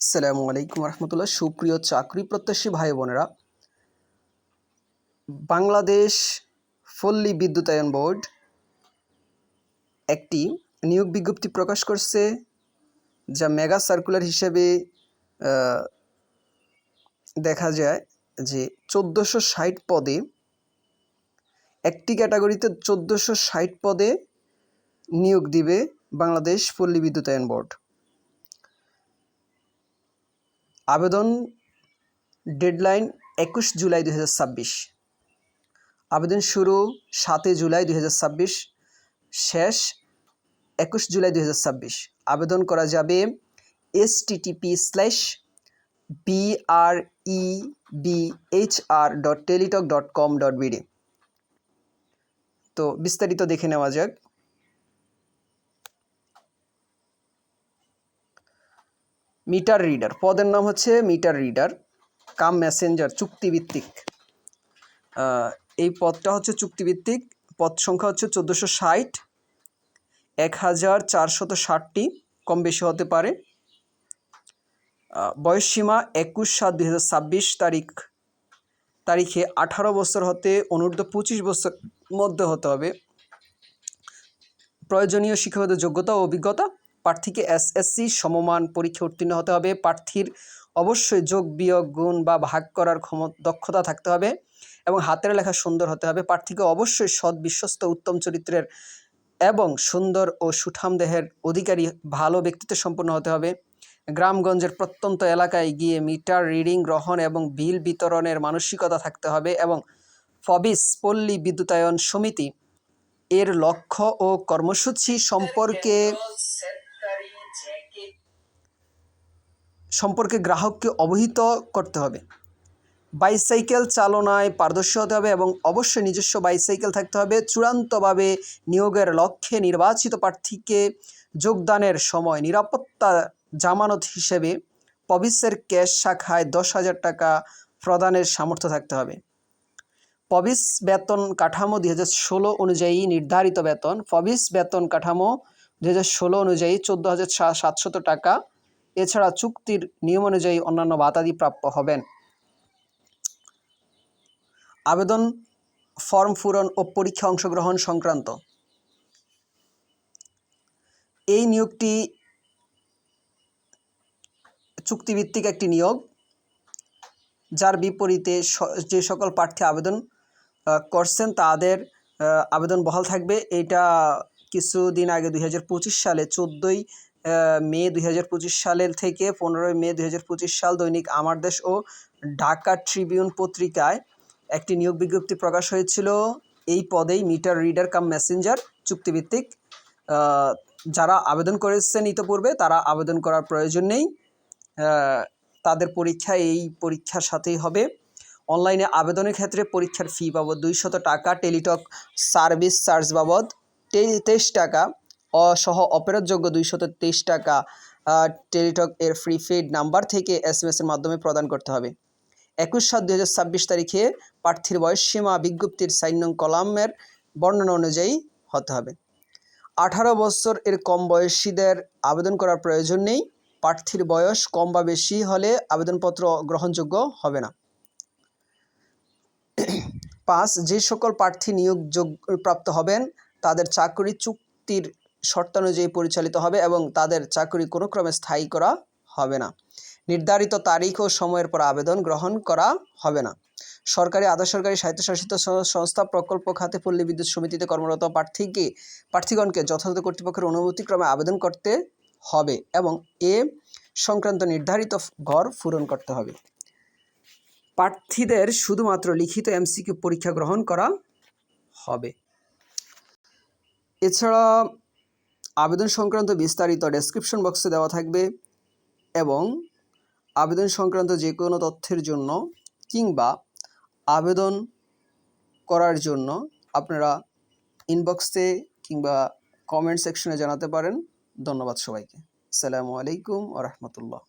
আসসালামু আলাইকুম রহমতুল্লাহ। সুপ্রিয় চাকরি প্রত্যাশী ভাই বোনেরা, বাংলাদেশ পল্লী বিদ্যুতায়ন বোর্ড একটি নিয়োগ বিজ্ঞপ্তি প্রকাশ করছে, যা মেগা সার্কুলার হিসেবে দেখা যায় যে 1460 পদে, একটি ক্যাটাগরিতে 1460 পদে নিয়োগ দিবে বাংলাদেশ পল্লী বিদ্যুতায়ন বোর্ড। আবেদন ডেডলাইন 21 জুলাই 2026। আবেদন শুরু 7 জুলাই 2026, শেষ 21 জুলাই 2026। আবেদন করা যাবে http://brebhr.teletalk.com.bd। তো বিস্তারিত দেখে নেওয়া যাক। মিটার রিডার পদের নাম হচ্ছে মিটার রিডার কাম মেসেঞ্জার, চুক্তিভিত্তিক। এই পদটা হচ্ছে চুক্তিভিত্তিক। পদ সংখ্যা হচ্ছে 1460, 1460টি, কম বেশি হতে পারে। বয়সসীমা 21/7/2026 তারিখে 18 বছর হতে অনূর্ধ্ব 25 বছর মধ্যে হতে হবে। প্রয়োজনীয় শিক্ষাগত যোগ্যতা ও অভিজ্ঞতা: প্রার্থীকে এসএসসি সমমান পরীক্ষা উত্তীর্ণ হতে হবে। প্রার্থীর অবশ্যই যোগ বিয়োগ গুণ বা ভাগ করার দক্ষতা থাকতে হবে এবং হাতের লেখা সুন্দর হতে হবে। প্রার্থীকে অবশ্যই সৎ, বিশ্বস্ত, উত্তম চরিত্রের এবং সুন্দর ও সুঠাম দেহের অধিকারী, ভালো ব্যক্তিত্ব সম্পন্ন হতে হবে। গ্রামগঞ্জের প্রত্যন্ত এলাকায় গিয়ে মিটার রিডিং গ্রহণ এবং বিল বিতরণের মানসিকতা থাকতে হবে এবং ফবিস পল্লী বিদ্যুতায়ন সমিতি এর লক্ষ্য ও কর্মসূচি সম্পর্কে গ্রাহককে অবহিত করতে হবে। বাইসাইকেল চালনায় পারদর্শী হতে হবে এবং অবশ্যই নিজস্ব বাইসাইকেল থাকতে হবে। চূড়ান্তভাবে নিয়োগের লক্ষ্যে নির্বাচিত প্রার্থীকে যোগদানের সময় নিরাপত্তা জামানত হিসেবে পবিসের ক্যাশ শাখায় 10,000 টাকা প্রদানের সামর্থ্য থাকতে হবে। পবিস বেতন কাঠামো 2016 অনুযায়ী নির্ধারিত বেতন। পবিস বেতন কাঠামো 2016 অনুযায়ী 14,700 টাকা। এছাড়া চুক্তির নিয়ম অনুযায়ী অন্যান্য ভাতাদি প্রাপ্য হবেন। আবেদন ফর্ম পূরণ ও পরীক্ষা অংশগ্রহণ সংক্রান্ত: এই নিয়োগটি চুক্তিভিত্তিক একটি নিয়োগ, যার বিপরীতে যে সকল প্রার্থী আবেদন করছেন তাদের আবেদন বহাল থাকবে। এটা কিছুদিন আগে 2025 সালে 14 মে 2025 সালের থেকে 15 মে 2025 সাল দৈনিক আমার দেশ ও ঢাকা ট্রিবিউন পত্রিকায় একটি নিয়োগ বিজ্ঞপ্তি প্রকাশ হয়েছিল। এই পদেই মিটার রিডার কাম মেসেঞ্জার, চুক্তিভিত্তিক। যারা আবেদন করেছেন ইতিপূর্বে তারা আবেদন করার প্রয়োজন নেই। তাদের পরীক্ষা এই পরীক্ষার সাথেই হবে। অনলাইনে আবেদনের ক্ষেত্রে পরীক্ষার ফি বাবদ 200 টাকা, টেলিটক সার্ভিস চার্জ বাবদ 23 টাকা সহ অপেরোধযোগ্য 223 টাকা টেলিটক এর প্রিপেইড নাম্বার থেকে SMS এর মাধ্যমে প্রদান করতে হবে। 21/7/2026 তারিখে প্রার্থীর বয়সসীমা বিজ্ঞপ্তির 4 নং কলামের বর্ণনা অনুযায়ী হতে হবে। 18 বছর এর কম বয়সীদের আবেদন করার প্রয়োজন নেই। প্রার্থীর বয়স কম বা বেশি হলে আবেদনপত্র গ্রহণযোগ্য হবে না। 5. যে সকল প্রার্থী নিয়োগ প্রাপ্ত হবেন তাদের চাকরি চুক্তির শর্তানুযায়ী পরিচালিত হবে এবং তাদের চাকরি কোনো ক্রমে স্থায়ী করা হবে না। নির্ধারিত তারিখ ও সময়ের পর আবেদন গ্রহণ করা হবে না। সরকারি, আধা সরকারি, স্বায়ত্তশাসিত সংস্থা, প্রকল্প খাতে পল্লী বিদ্যুৎ সমিতিতে কর্মরত প্রার্থীগণকে যথাযথ কর্তৃপক্ষের অনুমতিক্রমে আবেদন করতে হবে এবং এ সংক্রান্ত নির্ধারিত ঘর পূরণ করতে হবে। প্রার্থীদের শুধুমাত্র লিখিত MCQ পরীক্ষা গ্রহণ করা হবে। এছাড়া আবেদন সংক্রান্ত বিস্তারিত ডেসক্রিপশন বক্সে দেওয়া থাকবে এবং আবেদন সংক্রান্ত যে কোনো তথ্যের জন্য কিংবা আবেদন করার জন্য আপনারা ইনবক্সে কিংবা কমেন্ট সেকশনে জানাতে পারেন। ধন্যবাদ সবাইকে। আসসালামু আলাইকুম ওয়া রাহমাতুল্লাহ।